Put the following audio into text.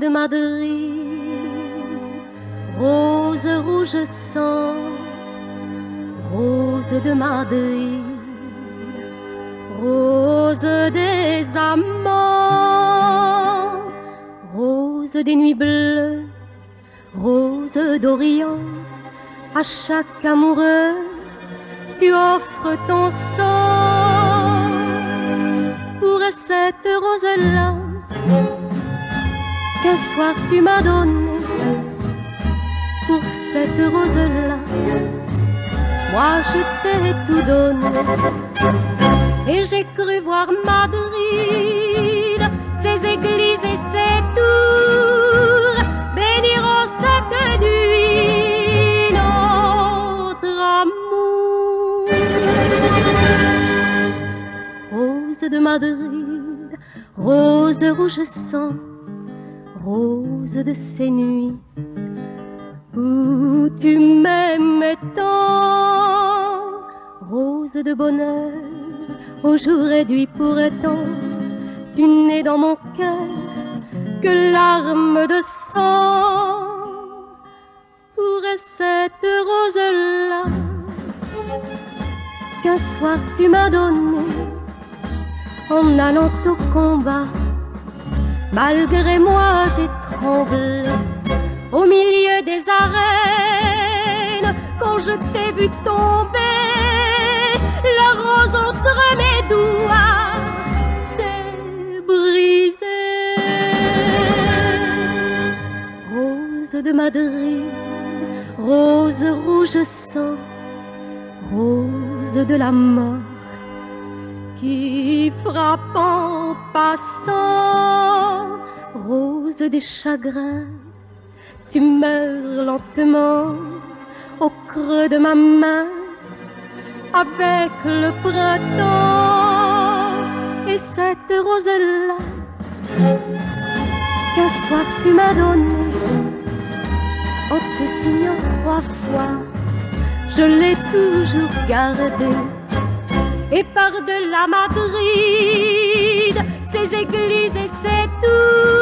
de Madrid, rose rouge sang, rose de Madrid, rose des amants, rose des nuits bleues, rose d'Orient. À chaque amoureux, tu offres ton sang. Pour cette rose-là, qu'un soir tu m'as donné, pour cette rose-là, moi je t'ai tout donné. Et j'ai cru voir Madrid, ses églises et ses tours, béniront cette nuit notre amour. Rose de Madrid, rose rouge sang, rose de ces nuits où tu m'aimais tant, rose de bonheur au jour réduit pourtant, tu n'es dans mon cœur que larmes de sang. Pour cette rose-là, qu'un soir tu m'as donné, en allant au combat, malgré moi j'ai tremblé au milieu des arènes. Quand je t'ai vu tomber, la rose entre mes doigts s'est brisée. Rose de Madrid, rose rouge sang, rose de la mort qui frappe en passant, rose des chagrins, tu meurs lentement au creux de ma main avec le printemps. Et cette rose-là, qu'un soir tu m'as donnée, en te signant 3 fois, je l'ai toujours gardée. Et par-delà Madrid, ses églises et ses tours,